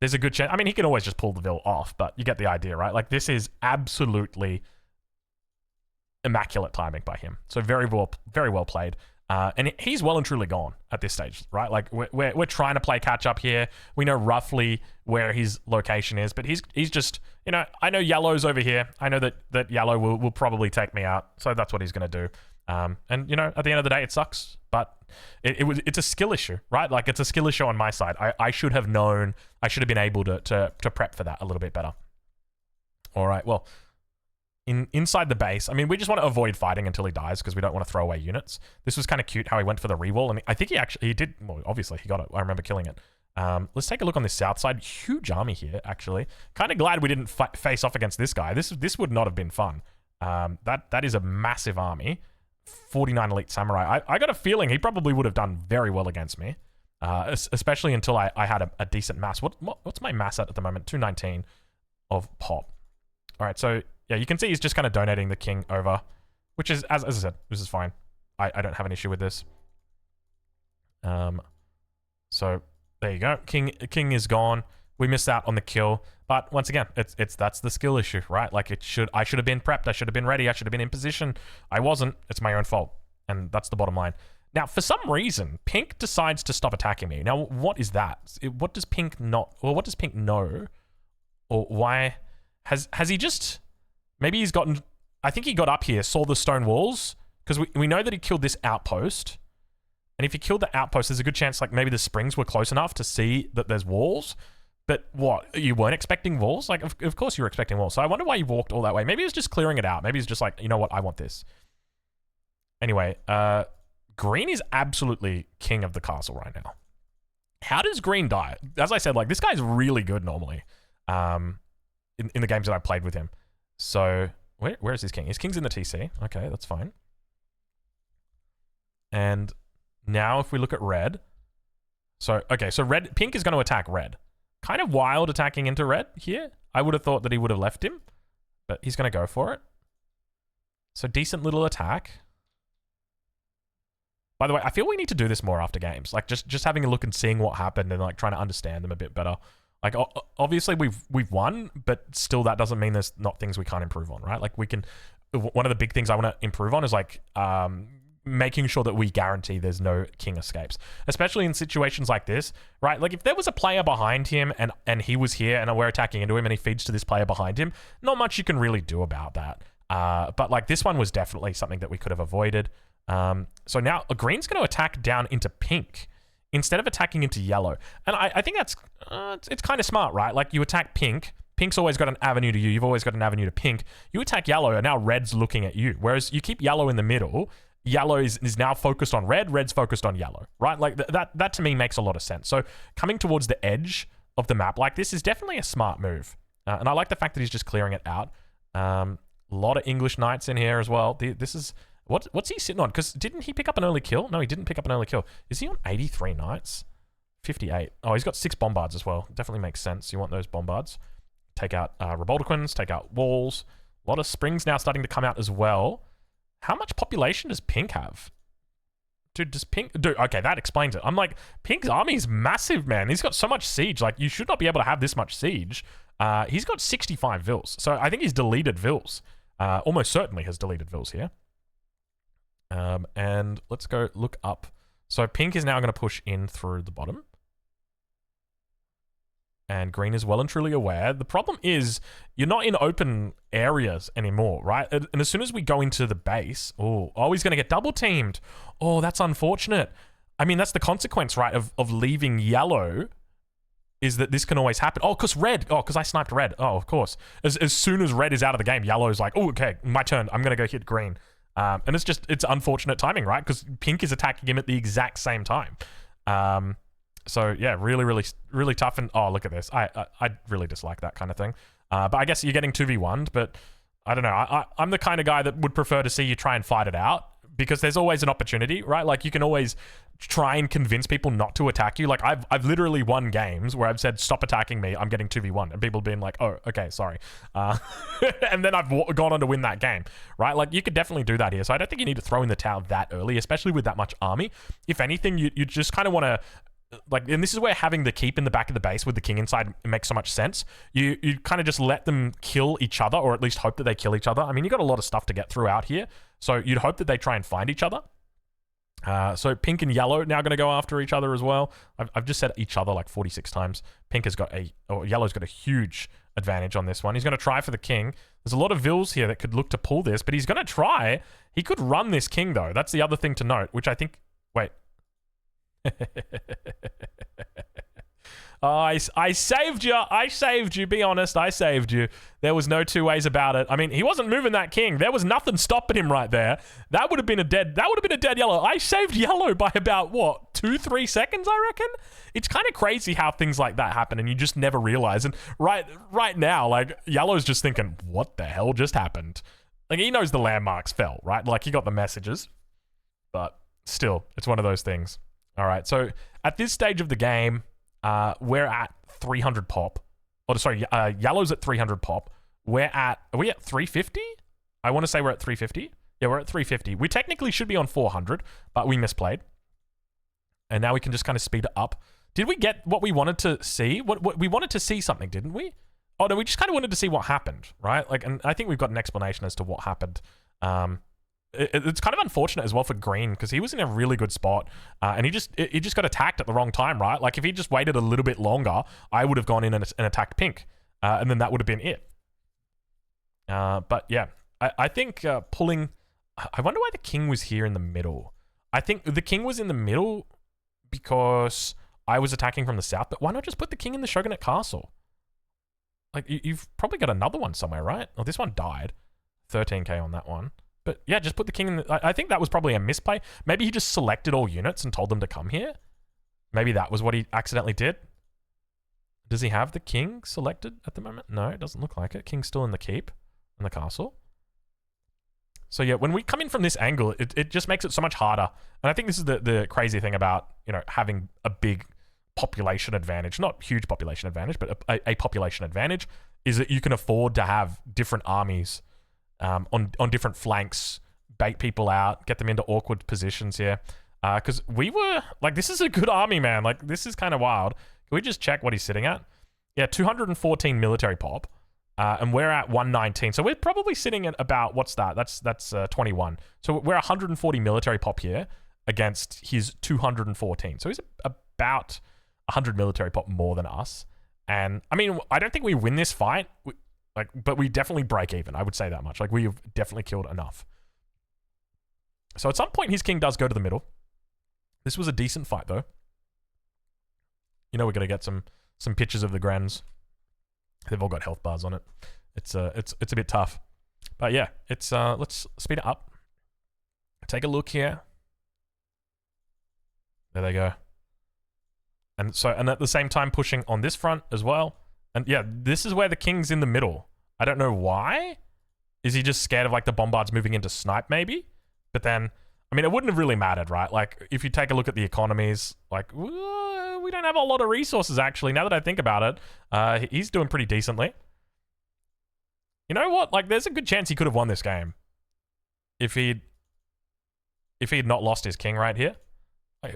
there's a good chance. I mean, he can always just pull the Ville off, but you get the idea, right? Like, this is absolutely immaculate timing by him. So very well played. And he's well and truly gone at this stage, right? Like, we're trying to play catch up here. We know roughly where his location is, but he's just, you know, I know Yellow's over here. I know that Yellow will probably take me out. So that's what he's going to do. And, you know, at the end of the day, it sucks, but it's a skill issue, right? Like, it's a skill issue on my side. I should have known, I should have been able to prep for that a little bit better. All right, well, inside the base, I mean, we just want to avoid fighting until he dies because we don't want to throw away units. This was kind of cute how he went for the rewall, and I think he did, well, obviously he got it. I remember killing it. Let's take a look on this south side. Huge army here, actually. Kind of glad we didn't face off against this guy. This would not have been fun. That is a massive army. 49 elite samurai. I got a feeling he probably would have done very well against me, especially until I had a decent mass. What's my mass at the moment? 219 of pop. All right, so yeah, you can see he's just kind of donating the king over, which is, as I said, this is fine. I don't have an issue with this. So there you go. King is gone. We missed out on the kill, but once again, that's the skill issue, right? Like, I should have been prepped. I should have been ready. I should have been in position. I wasn't. It's my own fault, and that's the bottom line. Now, for some reason, Pink decides to stop attacking me. Now, what is that? What does Pink not? Or what does Pink know? Or why has he just? Maybe he's gotten... I think he got up here, saw the stone walls, because we know that he killed this outpost. And if he killed the outpost, there's a good chance, like, maybe the springs were close enough to see that there's walls. But what? You weren't expecting walls? Like, of course you were expecting walls. So I wonder why he walked all that way. Maybe he was just clearing it out. Maybe he's just like, you know what? I want this. Anyway, Green is absolutely king of the castle right now. How does Green die? As I said, like, this guy's really good normally in the games that I've played with him. So, where is his king? His king's in the TC. Okay, that's fine. And now if we look at red. So, okay, so Pink is going to attack red. Kind of wild attacking into red here. I would have thought that he would have left him, but he's going to go for it. So, decent little attack. By the way, I feel we need to do this more after games. Like, just having a look and seeing what happened and, like, trying to understand them a bit better. Like, obviously we've won, but still that doesn't mean there's not things we can't improve on, right? Like, we can... One of the big things I want to improve on is, like, making sure that we guarantee there's no king escapes. Especially in situations like this, right? Like, if there was a player behind him and he was here and we're attacking into him and he feeds to this player behind him, not much you can really do about that. But, like, this one was definitely something that we could have avoided. So now Green's going to attack down into Pink instead of attacking into Yellow. And I think that's... it's kind of smart, right? Like, you attack Pink. Pink's always got an avenue to you. You've always got an avenue to Pink. You attack Yellow, and now Red's looking at you. Whereas you keep Yellow in the middle. Yellow is now focused on Red. Red's focused on Yellow, right? Like, that to me makes a lot of sense. So coming towards the edge of the map like this is definitely a smart move. And I like the fact that he's just clearing it out. A lot of English knights in here as well. This is... What's he sitting on? Because didn't he pick up an early kill? No, he didn't pick up an early kill. Is he on 83 knights? 58. Oh, he's got 6 bombards as well. Definitely makes sense. You want those bombards. Take out Reboldaquins, take out walls. A lot of springs now starting to come out as well. How much population does Pink have? Dude, does Pink... Dude, okay, that explains it. I'm like, Pink's army is massive, man. He's got so much siege. Like, you should not be able to have this much siege. He's got 65 vills. So I think he's deleted vills. Almost certainly has deleted vills here. And let's go look up. So Pink is now going to push in through the bottom. And green is well and truly aware. The problem is you're not in open areas anymore, right? And as soon as we go into the base, oh, he's going to get double teamed. Oh, that's unfortunate. I mean, that's the consequence, right, of leaving yellow, is that this can always happen. Oh, because red. Oh, because I sniped red. Oh, of course. As soon as red is out of the game, yellow's like, oh, okay, my turn. I'm going to go hit green. And it's unfortunate timing, right? Because pink is attacking him at the exact same time. So yeah, really, really, really tough. And oh, look at this. I really dislike that kind of thing. But I guess you're getting 2v1'd, but I don't know. I'm the kind of guy that would prefer to see you try and fight it out, because there's always an opportunity, right? Like, you can always try and convince people not to attack you. Like, I've literally won games where I've said, stop attacking me, I'm getting 2v1. And people have been like, oh, okay, sorry. And then I've gone on to win that game, right? Like, you could definitely do that here. So I don't think you need to throw in the towel that early, especially with that much army. If anything, you just kind of want to... Like, and this is where having the keep in the back of the base with the king inside makes so much sense. You kind of just let them kill each other, or at least hope that they kill each other. I mean, you got a lot of stuff to get through out here, so you'd hope that they try and find each other. So pink and yellow now going to go after each other as well. I've just said each other like 46 times. Pink has got yellow's got a huge advantage on this one. He's going to try for the king. There's a lot of vills here that could look to pull this, but he's going to try. He could run this king though. That's the other thing to note, which I think... Wait. I saved you. I saved you. Be honest. I saved you. There was no two ways about it. I mean, he wasn't moving that king. There was nothing stopping him right there. That would have been a dead yellow. I saved yellow by about, what, 2-3 seconds, I reckon? It's kind of crazy how things like that happen and you just never realize. And right now, like, yellow's just thinking, what the hell just happened? Like, he knows the landmarks fell, right? Like, he got the messages. But still, it's one of those things. All right, so at this stage of the game, we're at 300 pop. Oh, sorry, yellow's at 300 pop. Are we at 350? I want to say we're at 350. Yeah, we're at 350. We technically should be on 400, but we misplayed. And now we can just kind of speed it up. Did we get what we wanted to see? What we wanted to see something, didn't we? Oh, no, we just kind of wanted to see what happened, right? Like, and I think we've got an explanation as to what happened. It's kind of unfortunate as well for green, because he was in a really good spot, and he just got attacked at the wrong time, right? Like, if he just waited a little bit longer, I would have gone in and attacked pink, and then that would have been it. But yeah, I think pulling... I wonder why the king was here in the middle. I think the king was in the middle because I was attacking from the south, but why not just put the king in the shogunate castle? Like, you've probably got another one somewhere, right? Oh, this one died. 13k on that one. But yeah, just put the king in the... I think that was probably a misplay. Maybe he just selected all units and told them to come here. Maybe that was what he accidentally did. Does he have the king selected at the moment? No, it doesn't look like it. King's still in the keep, in the castle. So yeah, when we come in from this angle, it just makes it so much harder. And I think this is the crazy thing about, you know, having a big population advantage. Not huge population advantage, but a population advantage, is that you can afford to have different armies on different flanks, bait people out, get them into awkward positions here. Because we were... Like, this is a good army, man. Like, this is kind of wild. Can we just check what he's sitting at? Yeah, 214 military pop. And we're at 119. So we're probably sitting at about... What's that? That's 21. So we're 140 military pop here against his 214. So he's about 100 military pop more than us. And, I mean, I don't think we win this fight... but we definitely break even. I would say that much. Like, we've definitely killed enough. So at some point, his king does go to the middle. This was a decent fight, though. You know, we're gonna get some pictures of the Grens. They've all got health bars on it. It's a bit tough, but yeah, it's let's speed it up. Take a look here. There they go. And at the same time, pushing on this front as well. And yeah, this is where the king's in the middle. I don't know why. Is he just scared of, like, the bombards moving into snipe, maybe? But then, I mean, it wouldn't have really mattered, right? Like, if you take a look at the economies, like, we don't have a lot of resources, actually. Now that I think about it, he's doing pretty decently. You know what? Like, there's a good chance he could have won this game if he'd if he had not lost his king right here.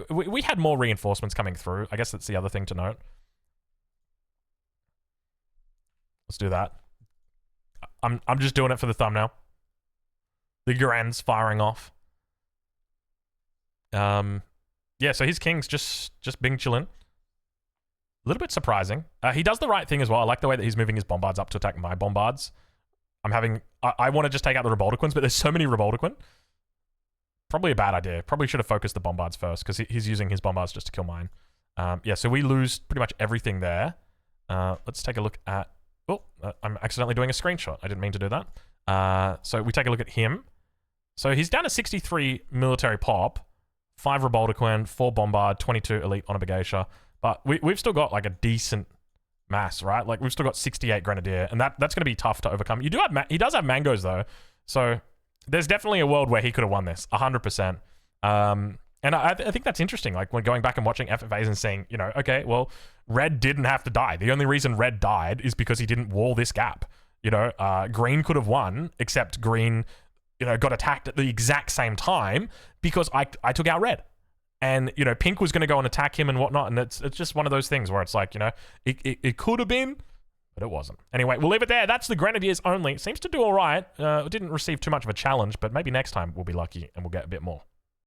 We had more reinforcements coming through. I guess that's the other thing to note. Let's do that. I'm just doing it for the thumbnail. The Guren's firing off. Yeah, so his king's just being chillin'. A little bit surprising. He does the right thing as well. I like the way that he's moving his bombards up to attack my bombards. I want to just take out the Reboldequins, but there's so many Reboldequin. Probably a bad idea. Probably should have focused the bombards first, because he's using his bombards just to kill mine. Yeah, so we lose pretty much everything there. Let's take a look at... Oh, I'm accidentally doing a screenshot. I didn't mean to do that. So we take a look at him. So he's down to 63 military pop, 5 Reboldequin, 4 bombard, 22 elite on a Bergatia. But we've still got like a decent mass, right? Like we've still got 68 Grenadier, and that's going to be tough to overcome. He does have mangoes though, so there's definitely a world where he could have won this, 100%. And I think that's interesting. Like when going back and watching FFAs and saying, you know, okay, well, Red didn't have to die. The only reason Red died is because he didn't wall this gap. You know, Green could have won, except Green, you know, got attacked at the exact same time because I took out Red. And, you know, Pink was going to go and attack him and whatnot. And it's just one of those things where it's like, you know, it could have been, but it wasn't. Anyway, we'll leave it there. That's the Grenadiers only. It seems to do all right. It didn't receive too much of a challenge, but maybe next time we'll be lucky and we'll get a bit more.